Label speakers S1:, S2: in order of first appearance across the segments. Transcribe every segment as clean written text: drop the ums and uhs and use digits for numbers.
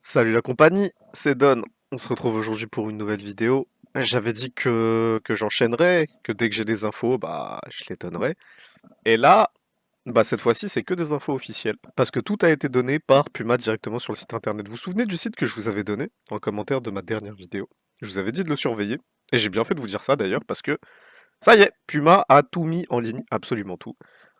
S1: Salut la compagnie, c'est Don. On se retrouve aujourd'hui pour une nouvelle vidéo. J'avais dit que j'enchaînerais, que dès que j'ai des infos, bah je les donnerai. Et là, bah cette fois-ci, c'est que des infos officielles. Parce que tout a été donné par Puma directement sur le site internet. Vous vous souvenez du site que je vous avais donné en commentaire de ma dernière vidéo? Je vous avais dit de le surveiller. Et j'ai bien fait de vous dire ça d'ailleurs, parce que ça y est, Puma a tout mis en ligne, absolument tout.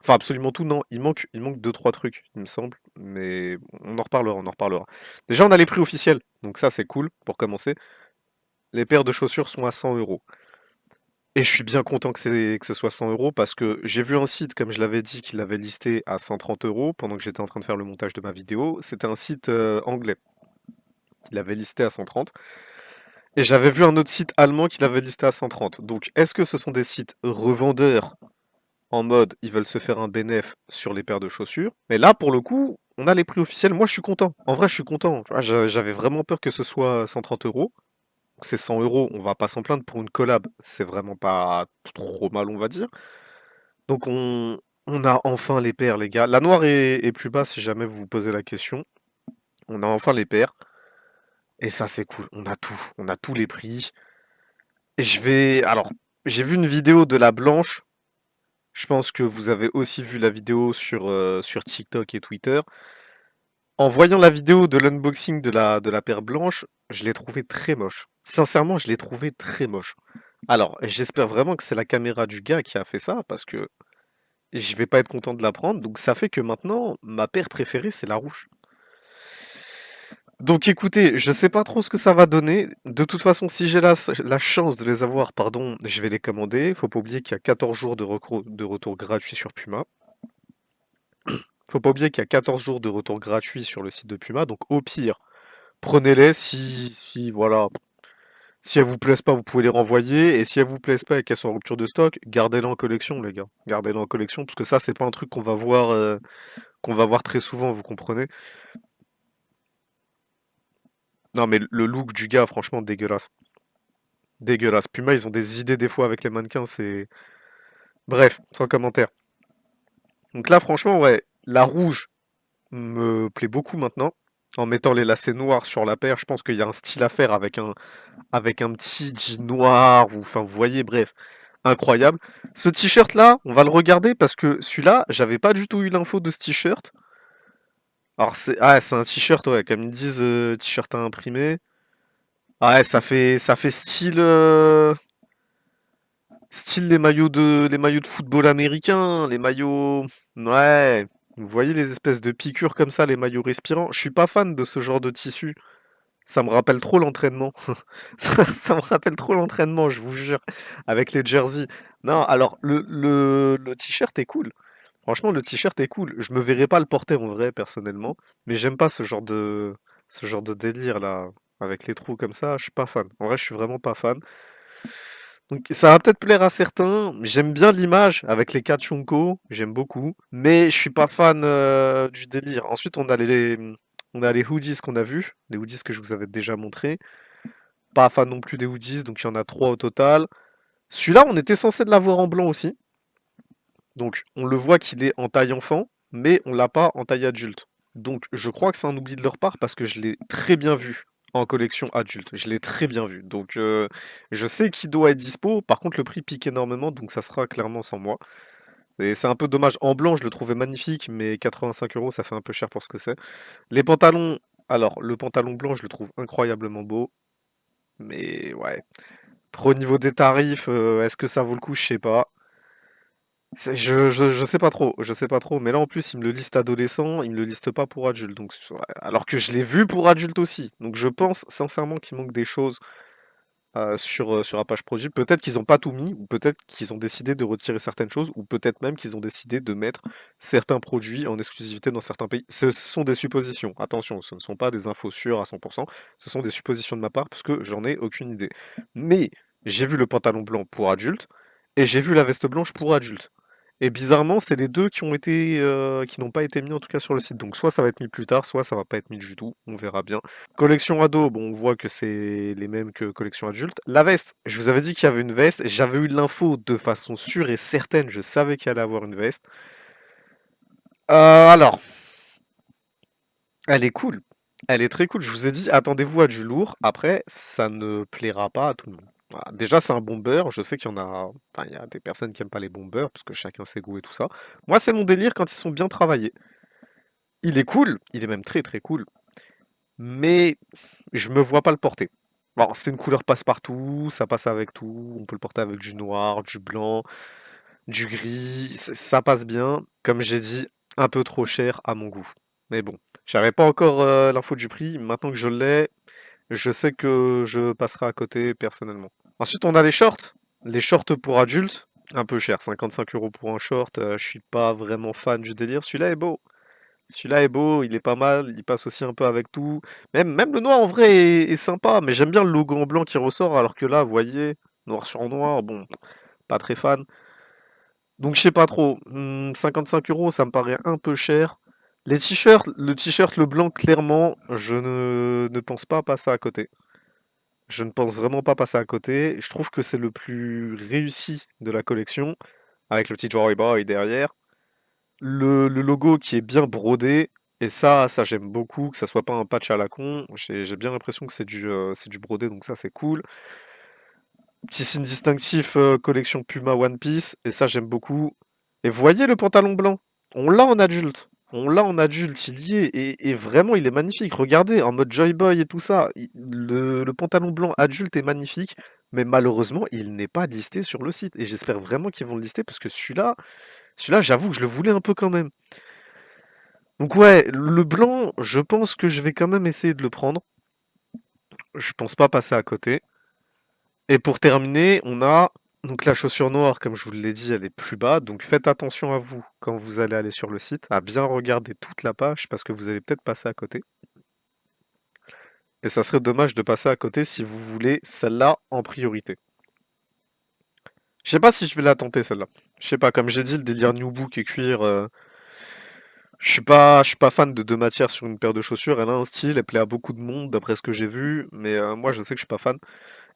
S1: Enfin, absolument tout, non, il manque deux, trois trucs, il me semble, mais on en reparlera, on en reparlera. Déjà, on a les prix officiels, donc ça, c'est cool, pour commencer. Les paires de chaussures sont à 100 euros. Et je suis bien content que ce soit 100 euros, parce que j'ai vu un site, comme je l'avais dit, qui l'avait listé à 130 euros, pendant que j'étais en train de faire le montage de ma vidéo. C'était un site anglais, qui l'avait listé à 130. Et j'avais vu un autre site allemand qui l'avait listé à 130. Donc, est-ce que ce sont des sites revendeurs en mode ils veulent se faire un bénéf sur les paires de chaussures? Mais là, pour le coup, on a les prix officiels. Moi, je suis content. En vrai, je suis content. Tu vois, j'avais vraiment peur que ce soit 130 euros. C'est 100 euros, on va pas s'en plaindre pour une collab. C'est vraiment pas trop mal, on va dire. Donc, on a enfin les paires, les gars. La noire est plus bas si jamais vous vous posez la question. On a enfin les paires. Et ça, c'est cool. On a tout. On a tous les prix. Et je vais. Alors, j'ai vu une vidéo de la blanche. Je pense que vous avez aussi vu la vidéo sur TikTok et Twitter. En voyant la vidéo de l'unboxing de la paire blanche, je l'ai trouvée très moche. Sincèrement, je l'ai trouvée très moche. Alors, j'espère vraiment que c'est la caméra du gars qui a fait ça, parce que je vais pas être content de la prendre. Donc ça fait que maintenant, ma paire préférée, c'est la rouge. Donc écoutez, je sais pas trop ce que ça va donner. De toute façon, si j'ai la chance de les avoir, pardon, je vais les commander. Faut pas oublier qu'il y a 14 jours de retour gratuit sur Puma. Faut pas oublier qu'il y a 14 jours de retour gratuit sur le site de Puma, donc au pire, prenez-les si voilà, si elles vous plaisent pas, vous pouvez les renvoyer, et si elles vous plaisent pas et qu'elles sont en rupture de stock, gardez-les en collection, les gars. Gardez-les en collection, parce que ça, c'est pas un truc qu'on va voir très souvent, vous comprenez? Non, mais le look du gars, franchement, dégueulasse. Dégueulasse. Puma, ils ont des idées des fois avec les mannequins, c'est... Bref, sans commentaire. Donc là, franchement, ouais, la rouge me plaît beaucoup maintenant. En mettant les lacets noirs sur la paire, je pense qu'il y a un style à faire avec un petit jean noir, ou enfin vous voyez, bref, incroyable. Ce t-shirt là, on va le regarder parce que celui-là, j'avais pas du tout eu l'info de ce t-shirt. Alors c'est un t-shirt, ouais, comme ils disent, t-shirt à imprimer. Ah ouais, ça fait style les maillots de football américain, les maillots, ouais. Vous voyez les espèces de piqûres comme ça, les maillots respirants. Je suis pas fan de ce genre de tissu. Ça me rappelle trop l'entraînement. Ça me rappelle trop l'entraînement, je vous jure, avec les jerseys. Non, alors le t-shirt est cool. Franchement, le t-shirt est cool. Je me verrais pas le porter en vrai, personnellement, mais j'aime pas ce genre de délire là, avec les trous comme ça. Je suis pas fan. En vrai, je suis vraiment pas fan. Donc ça va peut-être plaire à certains. J'aime bien l'image avec les 4 Shunko, j'aime beaucoup, mais je suis pas fan du délire. Ensuite, on a les hoodies qu'on a vus, les hoodies que je vous avais déjà montrés. Pas fan non plus des hoodies, donc il y en a 3 au total. Celui-là, on était censé l'avoir en blanc aussi. Donc on le voit qu'il est en taille enfant, mais on l'a pas en taille adulte. Donc je crois que c'est un oubli de leur part parce que je l'ai très bien vu en collection adulte. Je l'ai très bien vu. Donc je sais qu'il doit être dispo. Par contre, le prix pique énormément, donc ça sera clairement sans moi. Et c'est un peu dommage. En blanc, je le trouvais magnifique, mais 85 euros, ça fait un peu cher pour ce que c'est. Les pantalons, alors le pantalon blanc, je le trouve incroyablement beau. Mais ouais. Après, au niveau des tarifs, est-ce que ça vaut le coup? Je sais pas. Je sais pas trop, je sais pas trop. Mais là, en plus, il me le liste adolescent, il me le liste pas pour adulte. Donc, ouais, alors que je l'ai vu pour adulte aussi. Donc, je pense sincèrement qu'il manque des choses sur la page produit. Peut-être qu'ils ont pas tout mis, ou peut-être qu'ils ont décidé de retirer certaines choses, ou peut-être même qu'ils ont décidé de mettre certains produits en exclusivité dans certains pays. Ce sont des suppositions. Attention, ce ne sont pas des infos sûres à 100%. Ce sont des suppositions de ma part parce que j'en ai aucune idée. Mais j'ai vu le pantalon blanc pour adulte et j'ai vu la veste blanche pour adulte. Et bizarrement, c'est les deux qui n'ont pas été mis en tout cas sur le site. Donc soit ça va être mis plus tard, soit ça va pas être mis du tout. On verra bien. Collection ado, bon, on voit que c'est les mêmes que collection adulte. La veste, je vous avais dit qu'il y avait une veste. J'avais eu l'info de façon sûre et certaine. Je savais qu'il allait avoir une veste. Alors, elle est cool. Elle est très cool. Je vous ai dit, attendez-vous à du lourd. Après, ça ne plaira pas à tout le monde. Voilà. Déjà, c'est un bomber. Je sais qu'il y en a, enfin, il y a des personnes qui aiment pas les bombers parce que chacun ses goûts et tout ça. Moi, c'est mon délire quand ils sont bien travaillés. Il est cool. Il est même très très cool. Mais je me vois pas le porter. Bon, c'est une couleur passe-partout. Ça passe avec tout. On peut le porter avec du noir, du blanc, du gris. Ça passe bien. Comme j'ai dit, un peu trop cher à mon goût. Mais bon, j'avais pas encore l'info du prix. Maintenant que je l'ai, je sais que je passerai à côté personnellement. Ensuite, on a les shorts. Les shorts pour adultes, un peu cher, 55 € pour un short. Je suis pas vraiment fan du délire. Celui-là est beau. Celui-là est beau, il est pas mal. Il passe aussi un peu avec tout. Même le noir en vrai est sympa, mais j'aime bien le logo en blanc qui ressort, alors que là, vous voyez, noir sur noir, bon, pas très fan. Donc je sais pas trop. 55 €, ça me paraît un peu cher. Les t-shirts, le t-shirt, le blanc, clairement, je ne pense pas passer à côté. Je ne pense vraiment pas passer à côté. Je trouve que c'est le plus réussi de la collection, avec le petit Joy Boy derrière. Le logo qui est bien brodé, et ça j'aime beaucoup, que ça soit pas un patch à la con. J'ai bien l'impression que c'est du brodé, donc ça c'est cool. Petit signe distinctif, collection Puma One Piece, et ça j'aime beaucoup. Et vous voyez le pantalon blanc? On l'a en adulte. On l'a en adulte, il y est, et vraiment il est magnifique. Regardez, en mode Joy Boy et tout ça, le pantalon blanc adulte est magnifique, mais malheureusement il n'est pas listé sur le site. Et j'espère vraiment qu'ils vont le lister parce que celui-là j'avoue que je le voulais un peu quand même. Donc ouais, le blanc, je pense que je vais quand même essayer de le prendre. Je pense pas passer à côté. Et pour terminer, on a donc la chaussure noire, comme je vous l'ai dit, elle est plus bas. Donc faites attention à vous quand vous allez aller sur le site, à bien regarder toute la page parce que vous allez peut-être passer à côté. Et ça serait dommage de passer à côté si vous voulez celle-là en priorité. Je sais pas si je vais la tenter celle-là. Je sais pas, comme j'ai dit, le délire New Book et cuir, je suis pas fan de deux matières sur une paire de chaussures. Elle a un style, elle plaît à beaucoup de monde d'après ce que j'ai vu, mais moi je sais que je suis pas fan.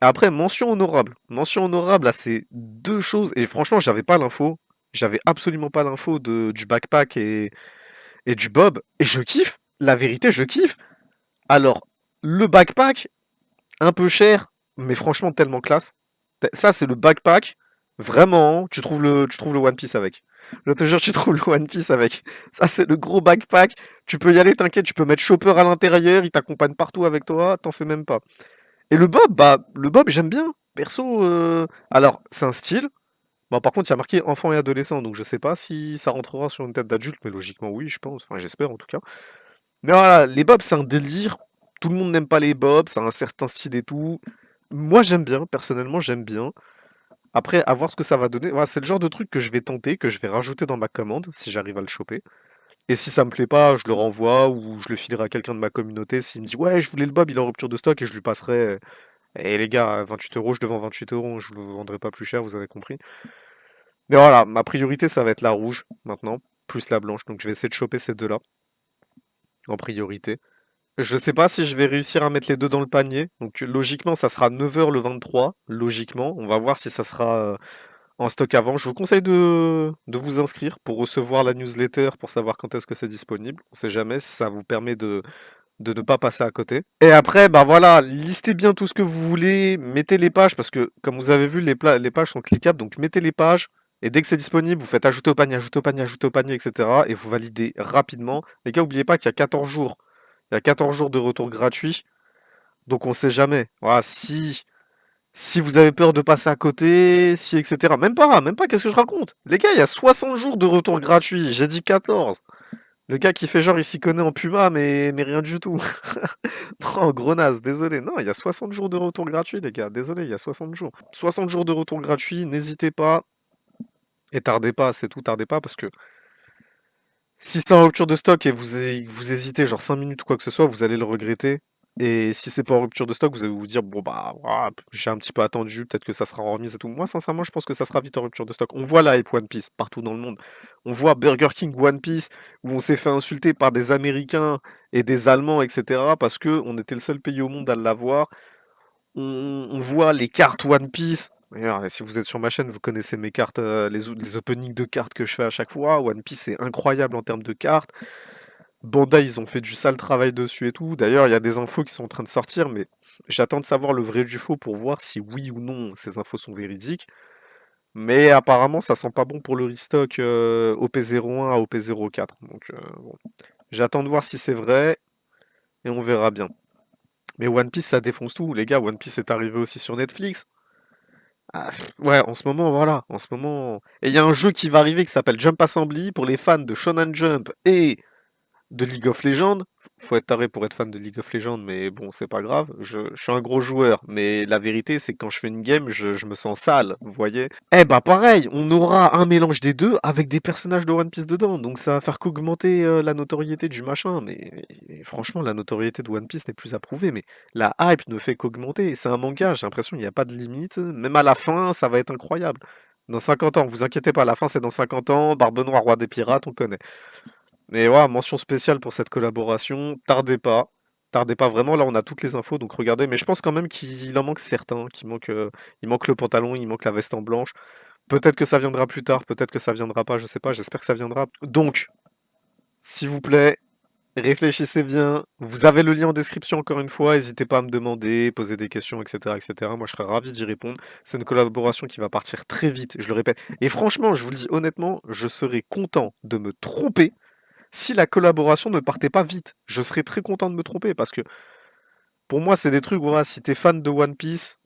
S1: Après, mention honorable. Mention honorable à ces deux choses. Et franchement, j'avais pas l'info. J'avais absolument pas l'info du backpack et du bob. Et je kiffe. La vérité, je kiffe. Alors, le backpack, un peu cher, mais franchement tellement classe. Ça, c'est le backpack. Vraiment, tu trouves le One Piece avec. Je te jure, tu trouves le One Piece avec. Ça, c'est le gros backpack. Tu peux y aller, t'inquiète, tu peux mettre Chopper à l'intérieur, il t'accompagne partout avec toi, t'en fais même pas. Et le Bob, j'aime bien. Perso, alors, c'est un style. Bon, par contre, il y a marqué enfant et adolescent, donc je sais pas si ça rentrera sur une tête d'adulte, mais logiquement, oui, je pense. Enfin, j'espère en tout cas. Mais voilà, les Bobs, c'est un délire. Tout le monde n'aime pas les Bobs, ça a un certain style et tout. Moi, j'aime bien, personnellement, j'aime bien. Après, à voir ce que ça va donner. Voilà, c'est le genre de truc que je vais tenter, que je vais rajouter dans ma commande, si j'arrive à le choper. Et si ça me plaît pas, je le renvoie ou je le filerai à quelqu'un de ma communauté. S'il me dit, ouais, je voulais le Bob, il est en rupture de stock, et je lui passerai. Et les gars, 28 €, je le vends 28 €, je le vendrai pas plus cher, vous avez compris. Mais voilà, ma priorité, ça va être la rouge, maintenant, plus la blanche. Donc je vais essayer de choper ces deux-là, en priorité. Je sais pas si je vais réussir à mettre les deux dans le panier. Donc logiquement, ça sera 9 h le 23. Logiquement, on va voir si ça sera en stock avant. Je vous conseille de vous inscrire pour recevoir la newsletter, pour savoir quand est-ce que c'est disponible. On sait jamais, ça vous permet de ne pas passer à côté. Et après, bah voilà, listez bien tout ce que vous voulez, mettez les pages, parce que comme vous avez vu, les pages sont cliquables, donc mettez les pages, et dès que c'est disponible, vous faites ajouter au panier, ajouter au panier, ajouter au panier, etc. Et vous validez rapidement. Les gars, n'oubliez pas qu'il y a 14 jours. Il y a 14 jours de retour gratuit, donc on sait jamais. Voilà, si vous avez peur de passer à côté, si, etc. Même pas, qu'est-ce que je raconte? Les gars, il y a 60 jours de retour gratuit, j'ai dit 14. Le gars qui fait genre il s'y connaît en Puma, mais rien du tout. Non, gros naze, désolé. Non, il y a 60 jours de retour gratuit, les gars. Désolé, il y a 60 jours. 60 jours de retour gratuit, n'hésitez pas. Et tardez pas, c'est tout, tardez pas, parce que si c'est en rupture de stock et vous hésitez genre 5 minutes ou quoi que ce soit, vous allez le regretter. Et si c'est pas en rupture de stock, vous allez vous dire, bon bah, voilà, j'ai un petit peu attendu, peut-être que ça sera en remise et tout. Moi, sincèrement, je pense que ça sera vite en rupture de stock. On voit la hype One Piece partout dans le monde. On voit Burger King One Piece, où on s'est fait insulter par des Américains et des Allemands, etc. parce que on était le seul pays au monde à l'avoir. On voit les cartes One Piece. D'ailleurs, si vous êtes sur ma chaîne, vous connaissez mes cartes, les openings de cartes que je fais à chaque fois. One Piece, c'est incroyable en termes de cartes. Bandai, ils ont fait du sale travail dessus et tout. D'ailleurs, il y a des infos qui sont en train de sortir, mais j'attends de savoir le vrai du faux pour voir si oui ou non ces infos sont véridiques. Mais apparemment, ça sent pas bon pour le restock OP01 à OP04. Donc, bon. J'attends de voir si c'est vrai et on verra bien. Mais One Piece, ça défonce tout. Les gars, One Piece est arrivé aussi sur Netflix. Ah, ouais, en ce moment, voilà. En ce moment. Et il y a un jeu qui va arriver qui s'appelle Jump Assembly pour les fans de Shonen Jump et de League of Legends. Faut être taré pour être fan de League of Legends, mais bon, c'est pas grave. Je suis un gros joueur, mais la vérité, c'est que quand je fais une game, je me sens sale, vous voyez? Eh bah pareil, on aura un mélange des deux avec des personnages de One Piece dedans, donc ça va faire qu'augmenter la notoriété du machin. Mais franchement, la notoriété de One Piece n'est plus à prouver, mais la hype ne fait qu'augmenter. C'est un manga, j'ai l'impression qu'il n'y a pas de limite. Même à la fin, ça va être incroyable. Dans 50 ans, vous inquiétez pas, la fin c'est dans 50 ans, Barbe Noire, roi des pirates, on connaît. Mais ouais, mention spéciale pour cette collaboration. Tardez pas vraiment. Là, on a toutes les infos, donc regardez. Mais je pense quand même qu'il en manque certains. Il manque le pantalon, il manque la veste en blanche. Peut-être que ça viendra plus tard, peut-être que ça viendra pas, je sais pas. J'espère que ça viendra. Donc, s'il vous plaît, réfléchissez bien. Vous avez le lien en description encore une fois. N'hésitez pas à me demander, poser des questions, etc., etc. Moi, je serais ravi d'y répondre. C'est une collaboration qui va partir très vite, je le répète. Et franchement, je vous le dis honnêtement, je serais content de me tromper si la collaboration ne partait pas vite. Je serais très content de me tromper parce que pour moi, c'est des trucs, voilà, si t'es fan de One Piece,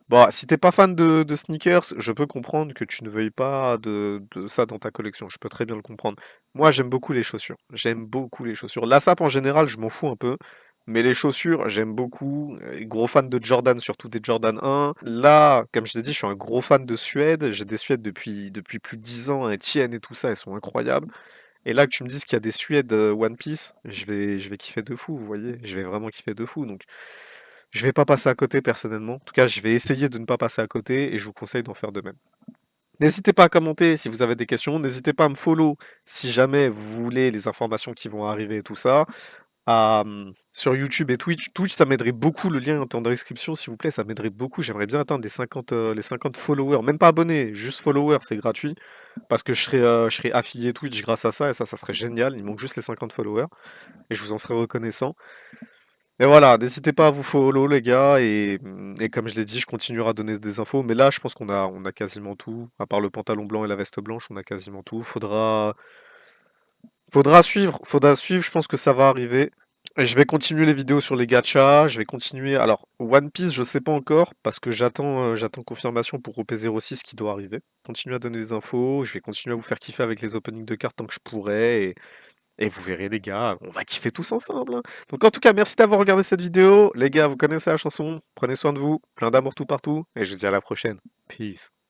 S1: bah, si t'es pas fan de sneakers, je peux comprendre que tu ne veuilles pas de ça dans ta collection. Je peux très bien le comprendre. Moi, j'aime beaucoup les chaussures. J'aime beaucoup les chaussures. La sape en général, je m'en fous un peu. Mais les chaussures, j'aime beaucoup. Gros fan de Jordan, surtout des Jordan 1. Là, comme je t'ai dit, je suis un gros fan de Suède. J'ai des Suèdes depuis plus de 10 ans. Etienne et tout ça, elles sont incroyables. Et là que tu me dises qu'il y a des Suèdes One Piece, je vais kiffer de fou, vous voyez. Je vais vraiment kiffer de fou. Donc, je vais pas passer à côté personnellement. En tout cas, je vais essayer de ne pas passer à côté et je vous conseille d'en faire de même. N'hésitez pas à commenter si vous avez des questions. N'hésitez pas à me follow si jamais vous voulez les informations qui vont arriver et tout ça. Sur YouTube et Twitch. Twitch, ça m'aiderait beaucoup. Le lien est en description, s'il vous plaît. Ça m'aiderait beaucoup. J'aimerais bien atteindre les 50 followers. Même pas abonnés, juste followers, c'est gratuit. Parce que je serais affilié Twitch grâce à ça. Et ça serait génial. Il manque juste les 50 followers. Et je vous en serais reconnaissant. Et voilà, n'hésitez pas à vous follow, les gars. Et comme je l'ai dit, je continuerai à donner des infos. Mais là, je pense on a quasiment tout. À part le pantalon blanc et la veste blanche, on a quasiment tout. Faudra suivre, je pense que ça va arriver. Et je vais continuer les vidéos sur les gachas, je vais continuer. Alors, One Piece, je sais pas encore, parce que j'attends confirmation pour OP06 qui doit arriver. Continuer à donner des infos, je vais continuer à vous faire kiffer avec les openings de cartes tant que je pourrai. Et vous verrez, les gars, on va kiffer tous ensemble, hein. Donc, en tout cas, merci d'avoir regardé cette vidéo. Les gars, vous connaissez la chanson. Prenez soin de vous, plein d'amour tout partout. Et je vous dis à la prochaine. Peace.